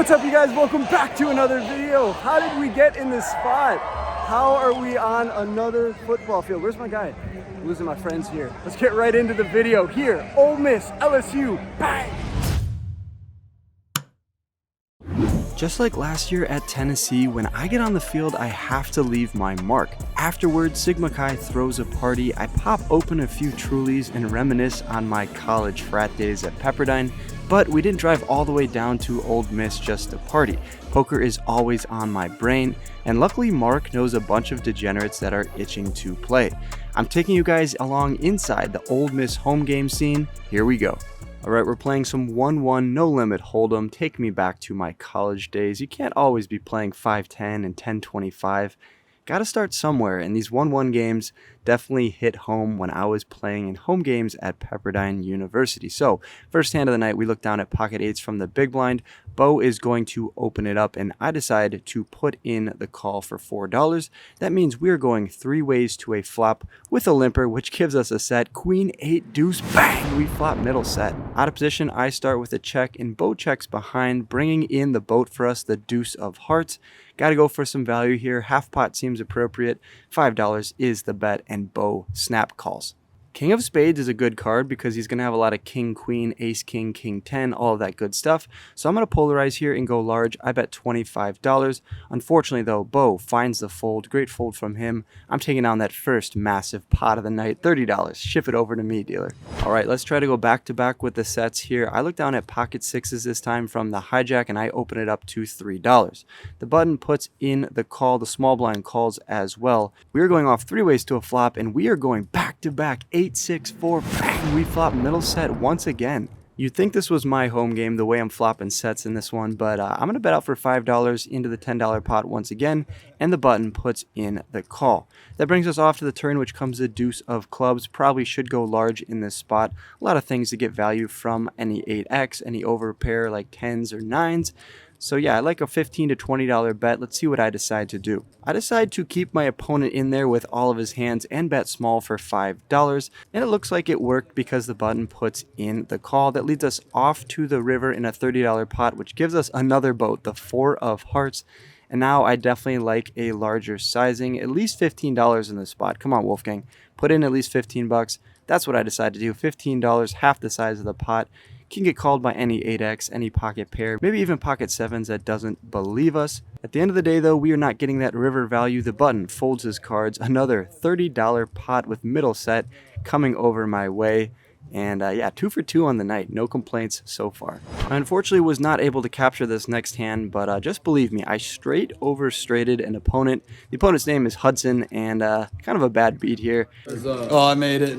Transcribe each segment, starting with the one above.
What's up, you guys? Welcome back to another video. How did we get in this spot? How are we on another football field? Where's my guy? I'm losing my friends here. Let's get right into the video here. Ole Miss, LSU, bang! Just like last year at Tennessee, when I get on the field, I have to leave my mark. Afterwards, Sigma Chi throws a party, I pop open a few Trulies and reminisce on my college frat days at Pepperdine, but we didn't drive all the way down to Ole Miss just to party. Poker is always on my brain, and luckily Mark knows a bunch of degenerates that are itching to play. I'm taking you guys along inside the Ole Miss home game scene. Here we go. Alright, we're playing some 1-1 no limit hold'em. Take me back to my college days. You can't always be playing 5-10 and 10-25. Gotta start somewhere, and these 1-1 games definitely hit home when I was playing in home games at Pepperdine University. So, first hand of the night, we look down at pocket eights from the big blind. Bo is going to open it up, and I decide to put in the call for $4. That means we're going three ways to a flop with a limper, which gives us a set. Queen, 8, deuce, bang! We flop middle set. Out of position, I start with a check, and Bo checks behind, bringing in the boat for us, the deuce of hearts. Gotta go for some value here. Half pot seems appropriate. $5 is the bet, and Bo snap calls. King of spades is a good card because he's going to have a lot of king, queen, ace, king, king 10, all of that good stuff. So I'm going to polarize here and go large. I bet $25. Unfortunately, though, Bo finds the fold. Great fold from him. I'm taking on that first massive pot of the night, $30. Ship it over to me, dealer. All right, let's try to go back to back with the sets here. I look down at pocket sixes this time from the hijack, and I open it up to $3. The button puts in the call. The small blind calls as well. We are going off three ways to a flop, and we are going back to back. 8, 6, 4, bang, we flop middle set once again. You'd think this was my home game the way I'm flopping sets in this one, but I'm going to bet out for $5 into the $10 pot once again, and the button puts in the call. That brings us off to the turn, which comes the deuce of clubs. Probably should go large in this spot. A lot of things to get value from any 8x, any overpair like 10s or 9s. So yeah, I like a $15 to $20 bet. Let's see what I decide to do. I decide to keep my opponent in there with all of his hands and bet small for $5. And it looks like it worked because the button puts in the call. That leads us off to the river in a $30 pot, which gives us another boat, the 4 of hearts. And now I definitely like a larger sizing, at least $15 in this spot. Come on, Wolfgang, put in at least 15 bucks. That's what I decided to do. $15, half the size of the pot. Can get called by any 8x, any pocket pair, maybe even pocket 7s that doesn't believe us. At the end of the day, though, we are not getting that river value. The button folds his cards. Another $30 pot with middle set coming over my way. And yeah, 2 for 2 on the night. No complaints so far. I unfortunately was not able to capture this next hand, but just believe me, I straight over straighted an opponent. The opponent's name is Hudson, and kind of a bad beat here. Oh, I made it.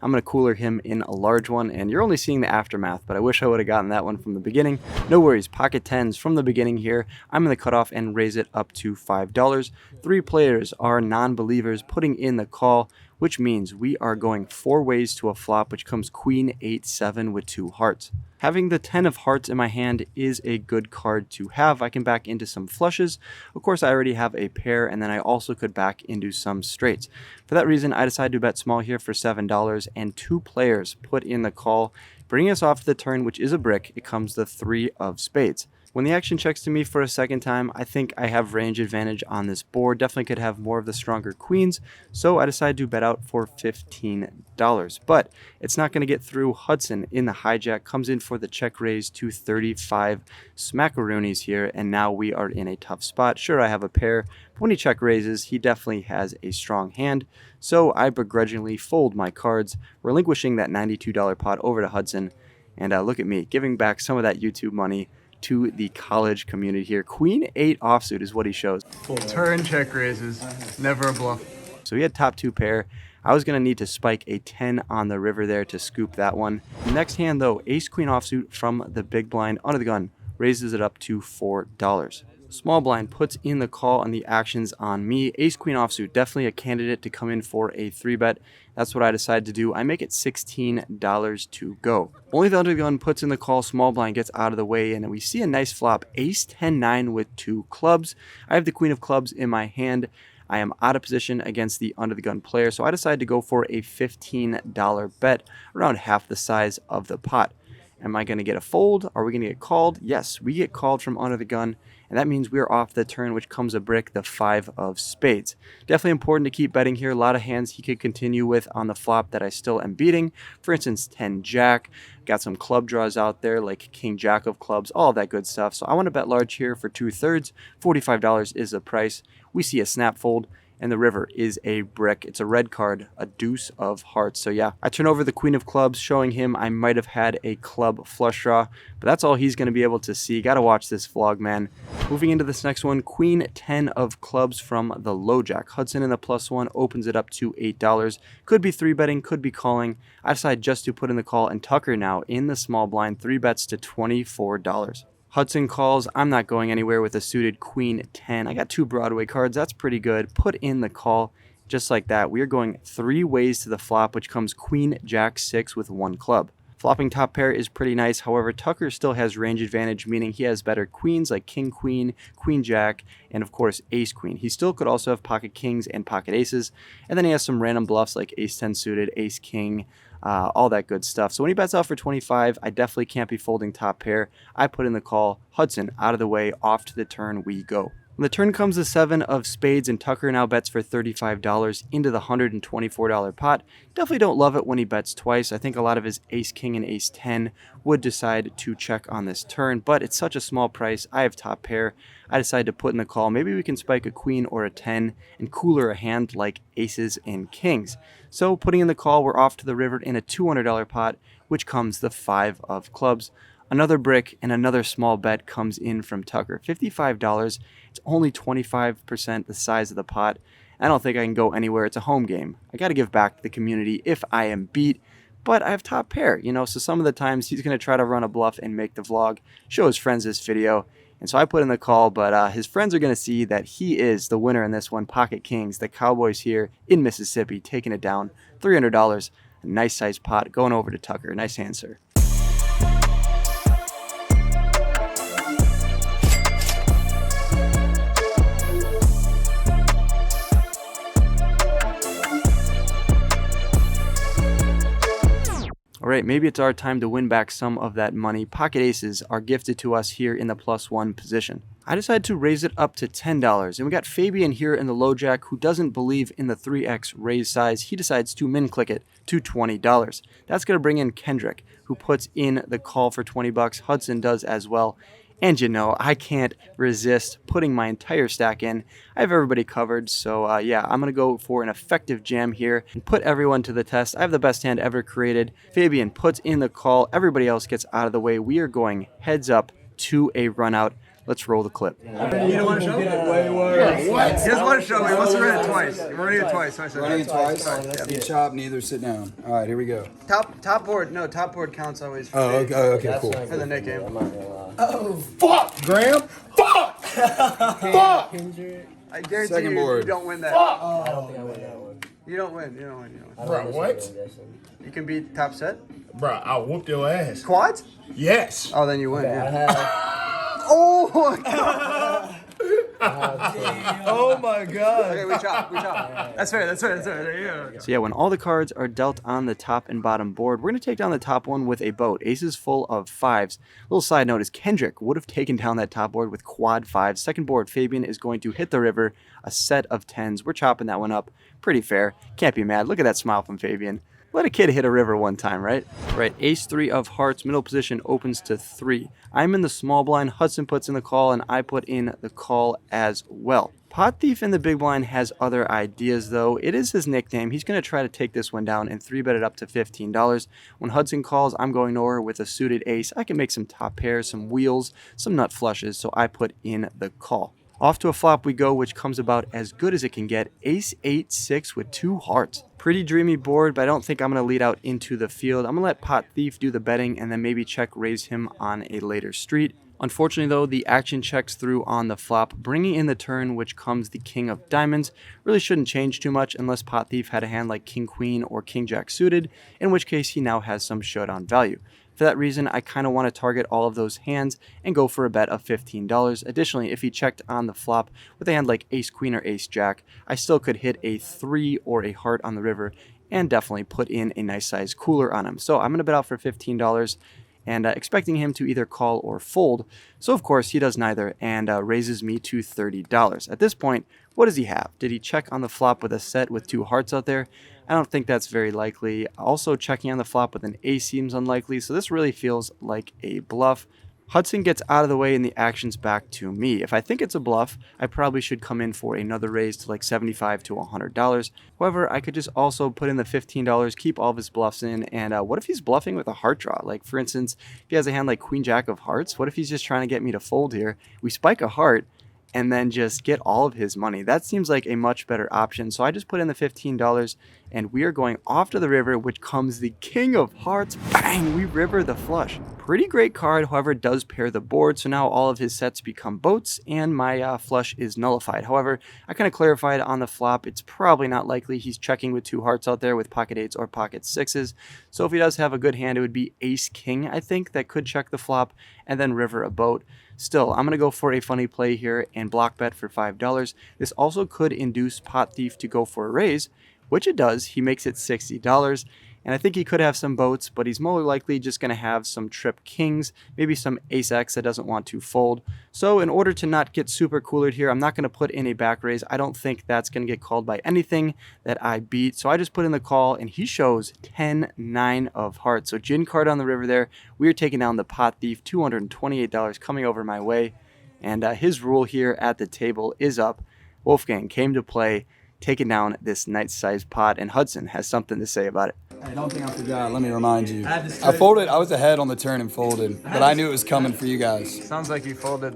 I'm going to cooler him in a large one, and you're only seeing the aftermath, but I wish I would have gotten that one from the beginning. No worries, pocket 10s from the beginning here. I'm going to cut off and raise it up to $5. 3 players are non-believers putting in the call, which means we are going 4 ways to a flop, which comes queen, 8, 7 with 2 hearts. Having the 10 of hearts in my hand is a good card to have. I can back into some flushes. Of course, I already have a pair, and then I also could back into some straights. For that reason, I decided to bet small here for $7, and 2 players put in the call, bringing us off the turn, which is a brick. It comes the 3 of spades. When the action checks to me for a second time, I think I have range advantage on this board. Definitely could have more of the stronger queens, so I decided to bet out for $15. But it's not going to get through. Hudson in the hijack comes in for the check raise to 35 smackaroonies here, and now we are in a tough spot. Sure, I have a pair, but when he check raises, he definitely has a strong hand, so I begrudgingly fold my cards, relinquishing that $92 pot over to Hudson, and look at me, giving back some of that YouTube money to the college community here. Queen 8 offsuit is what he shows. Turn check raises, never a bluff. So he had top 2 pair. I was going to need to spike a 10 on the river there to scoop that one. Next hand, though, ace queen offsuit from the big blind under the gun raises it up to $4. Small blind puts in the call on the actions on me. Ace queen offsuit, definitely a candidate to come in for a 3-bet. That's what I decided to do. I make it $16 to go. Only the under the gun puts in the call. Small blind gets out of the way, and we see a nice flop. Ace 10-9 with 2 clubs. I have the queen of clubs in my hand. I am out of position against the under the gun player, so I decided to go for a $15 bet, around half the size of the pot. Am I going to get a fold? Are we going to get called? Yes, we get called from under the gun, and that means we're off the turn, which comes a brick, the 5 of spades. Definitely important to keep betting here. A lot of hands he could continue with on the flop that I still am beating. For instance, 10 jack. Got some club draws out there like king jack of clubs, all of that good stuff. So I want to bet large here for 2/3. $45 is the price. We see a snap fold, and the river is a brick. It's a red card, a deuce of hearts. So yeah, I turn over the queen of clubs, showing him I might have had a club flush draw, but that's all he's going to be able to see. Got to watch this vlog, man. Moving into this next one, queen 10 of clubs from the low jack. Hudson in the +1 opens it up to $8. Could be 3-betting, could be calling. I decide just to put in the call, and Tucker now in the small blind 3-bets to $24. Hudson calls. I'm not going anywhere with a suited queen 10. I got 2 Broadway cards. That's pretty good. Put in the call. Just like that, we are going 3 ways to the flop, which comes queen jack 6 with 1 club. Flopping top pair is pretty nice. However, Tucker still has range advantage, meaning he has better queens like king queen, queen jack, and of course ace queen. He still could also have pocket kings and pocket aces, and then he has some random bluffs like ace 10 suited, ace king, all that good stuff. So when he bets out for 25, I definitely can't be folding top pair. I put in the call. Hudson out of the way, off to the turn we go. When the turn comes, the 7 of spades, and Tucker now bets for $35 into the $124 pot. Definitely don't love it when he bets twice. I think a lot of his ace king and ace 10 would decide to check on this turn, but it's such a small price. I have top pair. I decide to put in the call. Maybe we can spike a queen or a 10 and cooler a hand like aces and kings. So putting in the call, we're off to the river in a $200 pot, which comes the 5 of clubs. Another brick and another small bet comes in from Tucker. $55. It's only 25% the size of the pot. I don't think I can go anywhere. It's a home game. I got to give back to the community if I am beat. But I have top pair, so some of the times he's going to try to run a bluff and make the vlog, show his friends this video. And so I put in the call, but his friends are going to see that he is the winner in this one. Pocket Kings, the Cowboys here in Mississippi, taking it down. $300. A nice size pot going over to Tucker. Nice hand, sir. All right, maybe it's our time to win back some of that money. Pocket aces are gifted to us here in the +1 position. I decided to raise it up to $10, and we got Fabian here in the low jack who doesn't believe in the 3x raise size. He decides to min click it to $20. That's going to bring in Kendrick, who puts in the call for $20. Hudson does as well. And I can't resist putting my entire stack in. I have everybody covered, so yeah, I'm going to go for an effective jam here and put everyone to the test. I have the best hand ever created. Fabian puts in the call. Everybody else gets out of the way. We are going heads up to a run out. Let's roll the clip. You don't want to show me? Yeah, what? He doesn't want to show me. He wants to run it twice. We're running it twice. Running it twice? Each chop, neither sit down. All right, here we go. Top board. No, top board counts always. Oh, okay, cool. For the Nick game. Oh, fuck, Graham! Fuck! Fuck! I guarantee Second board. You don't win that. Fuck! I don't think I win that one. You don't win. Bro, what? You can beat top set? Bro, I'll whoop your ass. Quads? Yes. Oh, then you win. I Yeah. have. Oh my god! Oh my god. Okay, we chop. That's fair. There you go. So yeah, when all the cards are dealt on the top and bottom board, we're going to take down the top one with a boat. Aces full of 5s. Little side note is Kendrick would have taken down that top board with quad 5s. Second board, Fabian is going to hit the river, a set of 10s. We're chopping that one up. Pretty fair. Can't be mad. Look at that smile from Fabian. Let a kid hit a river one time, right? Right, ace 3 of hearts, middle position opens to 3. I'm in the small blind, Hudson puts in the call, and I put in the call as well. Pot Thief in the big blind has other ideas though. It is his nickname. He's going to try to take this one down and 3-bet it up to $15. When Hudson calls, I'm going nowhere with a suited ace. I can make some top pairs, some wheels, some nut flushes, so I put in the call. Off to a flop we go, which comes about as good as it can get. Ace 8-6 with 2 hearts. Pretty dreamy board, but I don't think I'm going to lead out into the field. I'm going to let Pot Thief do the betting and then maybe check raise him on a later street. Unfortunately though, the action checks through on the flop, bringing in the turn, which comes the king of diamonds. Really shouldn't change too much unless Pot Thief had a hand like king queen or king jack suited, in which case he now has some showdown value. For that reason, I kind of want to target all of those hands and go for a bet of $15. Additionally, if he checked on the flop with a hand like ace queen or ace jack, I still could hit a 3 or a heart on the river and definitely put in a nice size cooler on him. So I'm going to bet out for $15. and expecting him to either call or fold. So of course he does neither and raises me to $30. At this point, what does he have? Did he check on the flop with a set with 2 hearts out there? I don't think that's very likely. Also, checking on the flop with an ace seems unlikely, so this really feels like a bluff. Hudson gets out of the way and the action's back to me. If I think it's a bluff, I probably should come in for another raise to like $75 to $100. However, I could just also put in the $15, keep all of his bluffs in, and what if he's bluffing with a heart draw? Like, for instance, if he has a hand like Queen Jack of Hearts, what if he's just trying to get me to fold here? We spike a heart and then just get all of his money. That seems like a much better option. So I just put in the $15 and we are going off to the river, which comes the King of Hearts. Bang, we river the flush. Pretty great card, however, it does pair the board. So now all of his sets become boats and my flush is nullified. However, I kind of clarified on the flop. It's probably not likely he's checking with 2 hearts out there with pocket 8s or pocket 6s. So if he does have a good hand, it would be Ace King, I think, that could check the flop and then river a boat. Still, I'm going to go for a funny play here and block bet for $5. This also could induce Pot Thief to go for a raise, which it does. He makes it $60. And I think he could have some boats, but he's more likely just going to have some trip kings, maybe some ace X that doesn't want to fold. So in order to not get super coolered here, I'm not going to put in a back raise. I don't think that's going to get called by anything that I beat. So I just put in the call, and he shows 10-9 of hearts. So gin card on the river there. We are taking down the Pot Thief, $228 coming over my way. And his rule here at the table is up. Wolfgang came to play, taking down this nice-sized pot, and Hudson has something to say about it. I don't think I forgot. Let me remind you. I folded. I was ahead on the turn and folded, but I knew it was coming for you guys. Sounds like you folded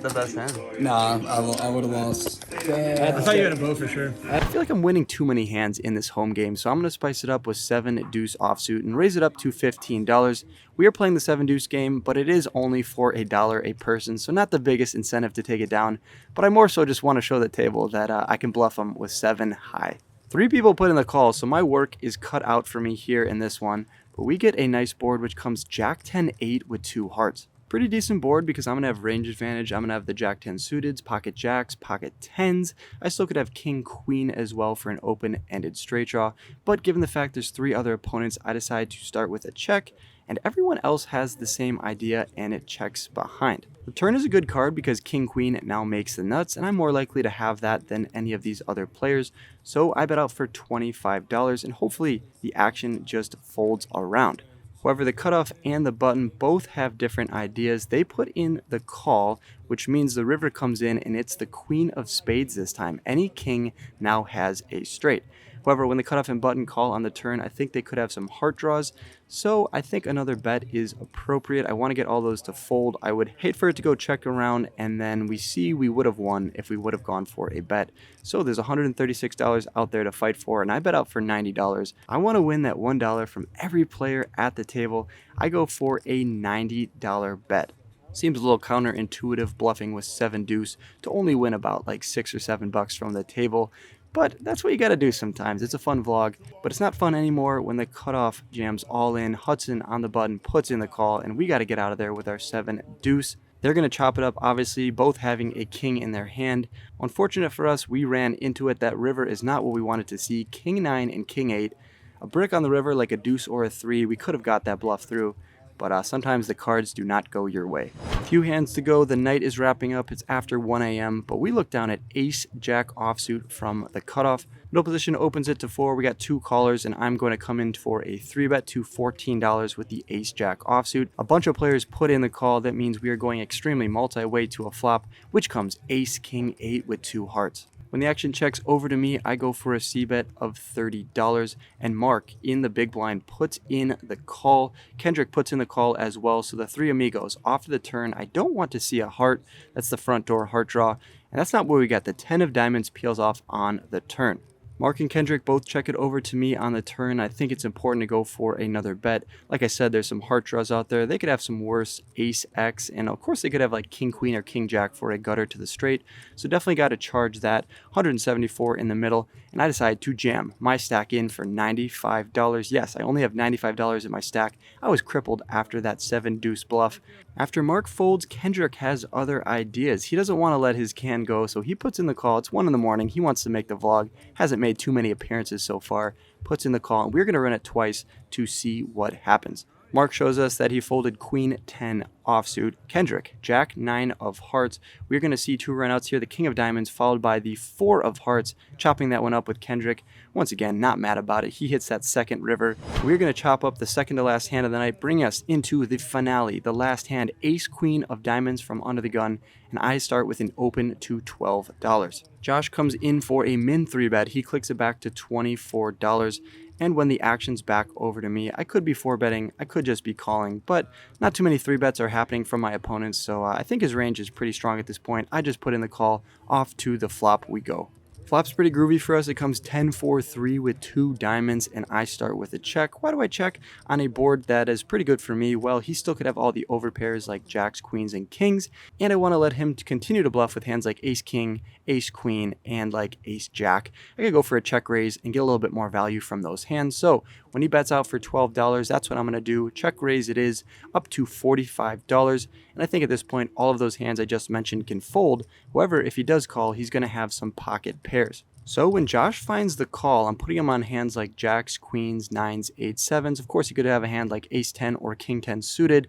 the best hand. Nah, I would have lost. I thought you had a bow for sure. I feel like I'm winning too many hands in this home game, so I'm going to spice it up with 7 deuce offsuit and raise it up to $15. We are playing the 7 deuce game, but it is only for $1 a person, so not the biggest incentive to take it down, but I more so just want to show the table that I can bluff them with 7 high. 3 people put in the call, so my work is cut out for me here in this one, but we get a nice board which comes Jack 10-8 with 2 hearts. Pretty decent board because I'm going to have range advantage. I'm going to have the Jack 10 suiteds, pocket jacks, pocket 10s. I still could have King Queen as well for an open-ended straight draw, but given the fact there's 3 other opponents, I decide to start with a check, and everyone else has the same idea and it checks behind. The turn is a good card because King Queen now makes the nuts, and I'm more likely to have that than any of these other players, so I bet out for $25 and hopefully the action just folds around. However, the cutoff and the button both have different ideas. They put in the call, which means the river comes in and it's the Queen of Spades this time. Any king now has a straight. However, when the cutoff and button call on the turn, I think they could have some heart draws, so I think another bet is appropriate. I want to get all those to fold. I would hate for it to go check around, and then we see we would have won if we would have gone for a bet. So there's $136 out there to fight for, and I bet out for $90. I want to win that $1 from every player at the table. I go for a $90 bet. Seems a little counterintuitive bluffing with 7 deuce to only win about like $6 or $7 from the table. But that's what you gotta do sometimes. It's a fun vlog, but it's not fun anymore when the cutoff jams all in. Hudson on the button puts in the call, and we gotta get out of there with our 7 deuce. They're gonna chop it up, obviously, both having a king in their hand. Unfortunate for us, we ran into it. That river is not what we wanted to see. King 9 and King 8. A brick on the river like a deuce or a 3. We could have got that bluff through, but sometimes the cards do not go your way. Few hands to go. The night is wrapping up. It's after 1 a.m., but we look down at Ace Jack offsuit from the cutoff. Middle position opens it to 4. We got 2 callers, and I'm going to come in for a 3-bet to $14 with the Ace Jack offsuit. A bunch of players put in the call. That means we are going extremely multi-way to a flop, which comes Ace King 8 with 2 hearts. When the action checks over to me, I go for a C-bet of $30, and Mark in the big blind puts in the call. Kendrick puts in the call as well, so the 3 amigos off to the turn. I don't want to see a heart. That's the front door heart draw, and that's not where we got. The 10 of diamonds peels off on the turn. Mark and Kendrick both check it over to me on the turn. I think it's important to go for another bet. Like I said, there's some heart draws out there. They could have some worse ace X, and of course they could have like king queen or king jack for a gutter to the straight. So definitely got to charge that. 174 in the middle, and I decide to jam my stack in for $95. Yes, I only have $95 in my stack. I was crippled after that 7 deuce bluff. After Mark folds, Kendrick has other ideas. He doesn't want to let his can go, so he puts in the call. It's 1 in the morning. He wants to make the vlog. Hasn't made too many appearances so far. Puts in the call, and we're going to run it twice to see what happens. Mark shows us that he folded Queen 10 offsuit. Kendrick, Jack 9 of hearts. We're going to see 2 runouts here. The King of diamonds followed by the 4 of hearts, chopping that one up with Kendrick. Once again, not mad about it. He hits that second river. We're going to chop up the second to last hand of the night, bring us into the finale. The last hand, Ace Queen of diamonds from under the gun, and I start with an open to $12. Josh comes in for a min 3-bet. He clicks it back to $24. And when the action's back over to me, I could be 4-betting, I could just be calling, but not too many 3-bets are happening from my opponents, so I think his range is pretty strong at this point. I just put in the call. Off to the flop we go. Flop's pretty groovy for us. It comes 10-4-3 with 2 diamonds, and I start with a check. Why do I check on a board that is pretty good for me? Well, he still could have all the overpairs like jacks, queens, and kings, and I want to let him continue to bluff with hands like ace king, ace queen, and like ace jack. I could go for a check raise and get a little bit more value from those hands. So when he bets out for $12, that's what I'm going to do. Check raise it is up to $45, and I think at this point all of those hands I just mentioned can fold. However, if he does call, he's going to have some pocket pairs. So when Josh finds the call, I'm putting him on hands like jacks, queens, nines, eights, sevens. Of course, he could have a hand like ace 10 or king 10 suited,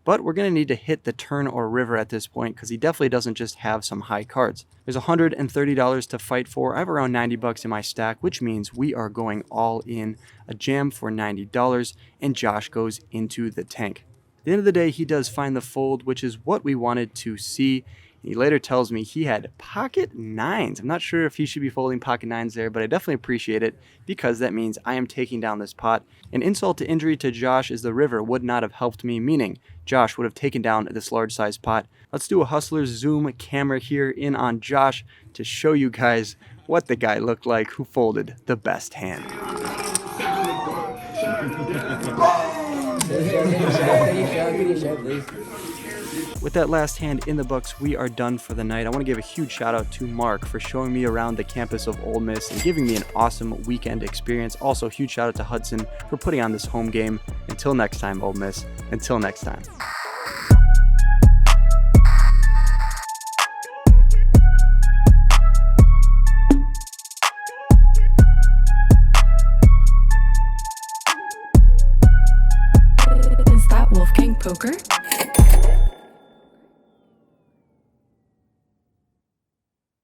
but we're going to need to hit the turn or river at this point because he definitely doesn't just have some high cards. There's $130 to fight for. I have around $90 in my stack, which means we are going all in. A jam for $90, and Josh goes into the tank. At the end of the day, he does find the fold, which is what we wanted to see. He later tells me he had pocket nines. I'm not sure if he should be folding pocket nines there, but I definitely appreciate it because that means I am taking down this pot. An insult to injury to Josh is the river would not have helped me, meaning Josh would have taken down this large size pot. Let's do a hustler's zoom camera here in on Josh to show you guys what the guy looked like who folded the best hand. With that last hand in the books, we are done for the night. I want to give a huge shout out to Mark for showing me around the campus of Ole Miss and giving me an awesome weekend experience. Also, huge shout out to Hudson for putting on this home game. Until next time, Ole Miss. Until next time. Is that Wolfgang Poker?